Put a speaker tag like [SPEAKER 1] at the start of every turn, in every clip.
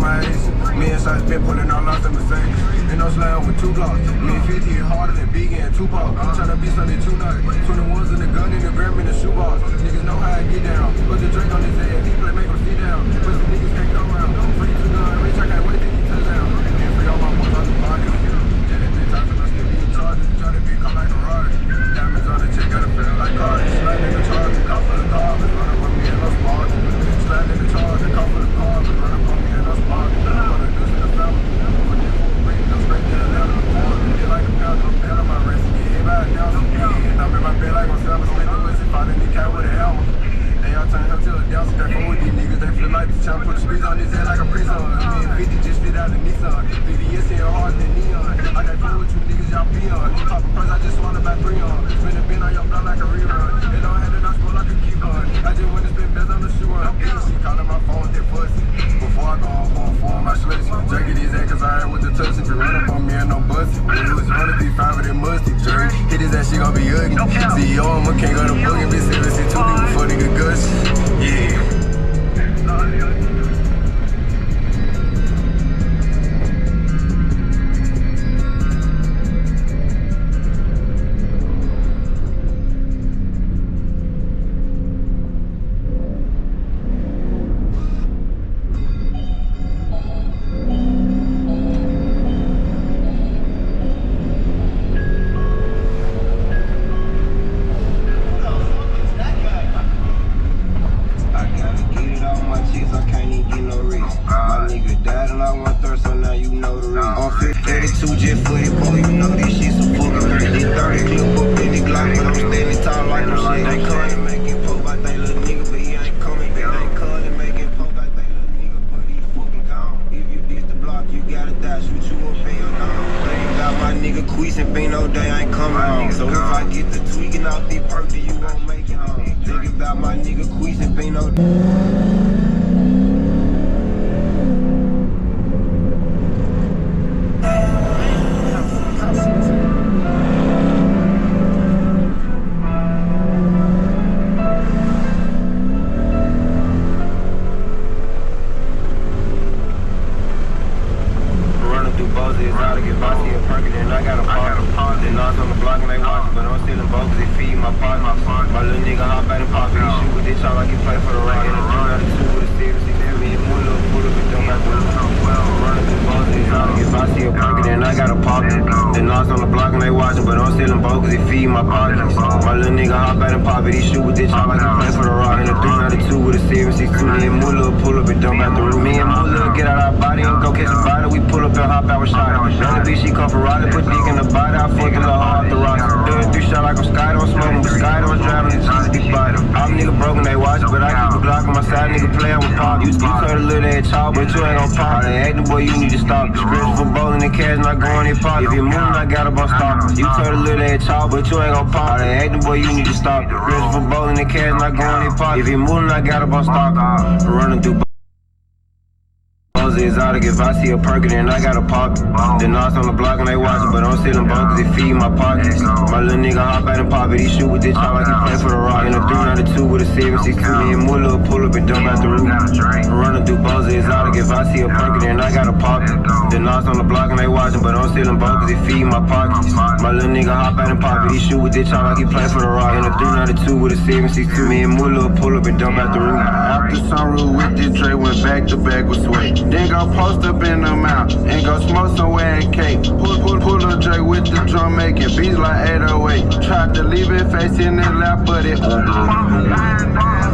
[SPEAKER 1] my ace. Me and Sides been pulling out lost in Mustangs. Ain't no slam with 2 blocks. Me and 50 hit harder than Biggie and Tupac. Tryna be something tonight. 21s in the gun, in the gram, in the shoebox. Niggas know how I get down. Put the drink on his head, he play, make him sit down. But some niggas can't come around. Free to gun, rich, I can't wait till he touch down. And free all my boys on the body. Yeah, they been talking, I still be in charge. Try to be come like a Ferrari. Diamonds on the check, got a feeling like Cardi. Slide in the charge, car full of carbon. Run up on me and no smart. Slide in the charge, car full of carbon. Run up on me and no smart. Put a deuce in the family. Put that full ring, go straight to the level. Feel like a pound, I'm down on my wrist. Yeah, by now, I'm in my bed like myself. Split the pussy, fight in the cat with a helmet. Hey, y'all turn him to a down, so that fool with these niggas. They feel like this channel, put the squeeze on his head like a prison. Me and 50 just fit out the Nissan. VVS in hard than neon. I got fool with you niggas, y'all peon. Pop a purse, I just want about 3 on. Spin a bin on your block like a rerun. They don't have it, I score like a keep-on. I just want to spin best on the shoe on. She calling my phone, that pussy. Before I go on for my sluts. Jerky these ass, cause I heard with the touch. If you run up on me, ain't no busty. When you was running, be 5 of them musty. Jerk, hit his ass, she gon' be ugly. CEO, I'ma can't go to boogie. Bitch, 72 before nigga guts. Yeah.
[SPEAKER 2] So if I get the tweaking out the perk, then you won't make it home. Think about my nigga Queez and Bino.
[SPEAKER 3] My little nigga hop out and pop it, he shoot with this chop like he play for the rock. In a 392 with a 762, me and Moolah pull up and dump out the roof. Me and Moolah get out our body and go catch a body. We pull up and hop out with shot. Young bitch, she come for Raleigh, put dick in the body. I fuck the little hard off the rock. Doing 3 shot like I'm Sky, don't smoke, but Sky don't driving, the Jesus be body. I'm nigga broken, they watch it, but I keep a Glock on my side, nigga playing with pop. You still cut a little ass chop, but you ain't gon' pop. They acting, boy, you need to stop. Scripts for bowling and cash, not going in pop. If you moving, I got up on stop. You cut a little ass chop, but you ain't gon' pop. They acting, boy, you need to stop. Scripts for bowling and cash, not going in pop. If you moving, I got up on stop. Running through exotic. If I see a perkin' and I got a pop it. The knots on the block and they watchin', but I'm stealing both cause it feed my pockets. My little nigga hop out and pop it. He shoot with this chop like he play for the rock. In a 392 with a 762, me and Moolah pull up and dump out the roof. Running through both exotic. If I see a perkin' and I got a pop it. The knots on the block and they watchin', but I'm stealing both cause it feed my pockets. My little nigga hop out and pop it. He shoot with this chop like he play for the rock. In a 392 with a 762, me and Moolah pull up and dump out the roof.
[SPEAKER 1] After sunroof with this Dre, went back to back with Sway. Then go post up in the mouth and go smoke somewhere in cake. Pull a Dre with the drum making beats like 808. Tried to leave it facing the lap, but it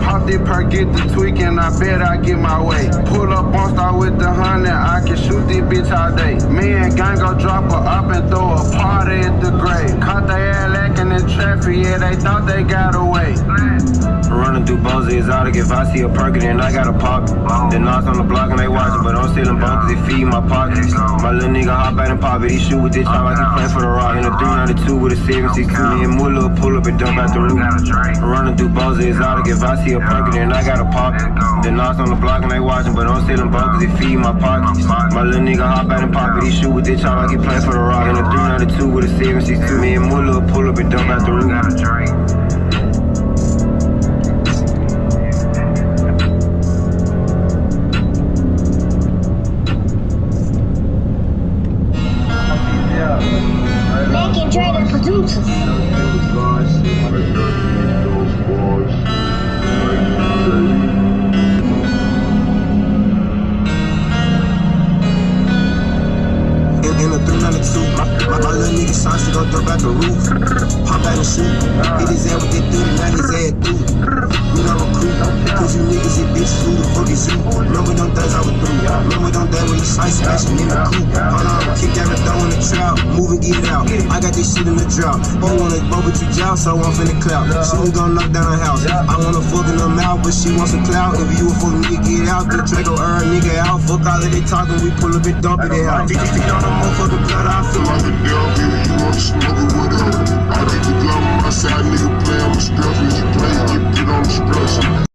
[SPEAKER 1] pop this perk, get the tweaking, I bet I get my way. Pull up on star with the 100, I can shoot this bitch all day. Me and gang go drop her up and throw a party at the grave. Caught they ass lacking in traffic, yeah, they thought they got away.
[SPEAKER 3] Running through both exotic. If I see a perkin' and I got a pop it. The knots on the block and they watchin', but I'm stealing both cause it feed my pockets. My little nigga hop out and pop it. He shoot with this chop like he play for the rock. In a 392 with a 762, me and Moolah pull up and dump out the roof. Running through both exotic. If I see a perkin' and I got a pop it. The knots on the block and they watchin', but I'm stealing both cause it feed my pockets. My little nigga hop out and pop it. He shoot with this chop like he play for the rock. In a 392 with a 762, me and Moolah pull up and dump out the roof.
[SPEAKER 2] jumped up out the roof. Pop out and shoot. Hit his ass with that 30, now his ass through. We not recruit, cause you niggas and bitches who the fuck is you? Remember them days I was through. Remember them days when you slice smashing in the coupe. Hold on, kick out the door in the trap, move and get it out. I got this shit in the drought. Oh, wanna bow but you joust, so I'm finna clout. She was gonna knock down her house. I wanna fuck in her mouth, but she wants some clout. If you a fuck nigga, get out. The Draco nigga out. Fuck all of they talking, we pull up and dump it out. 50 feet on the motherfucking blood, I feel like a devil. You want to smoke or whatever. I keep the glove on my side, nigga play on the stuff. If you play, get put on the structure.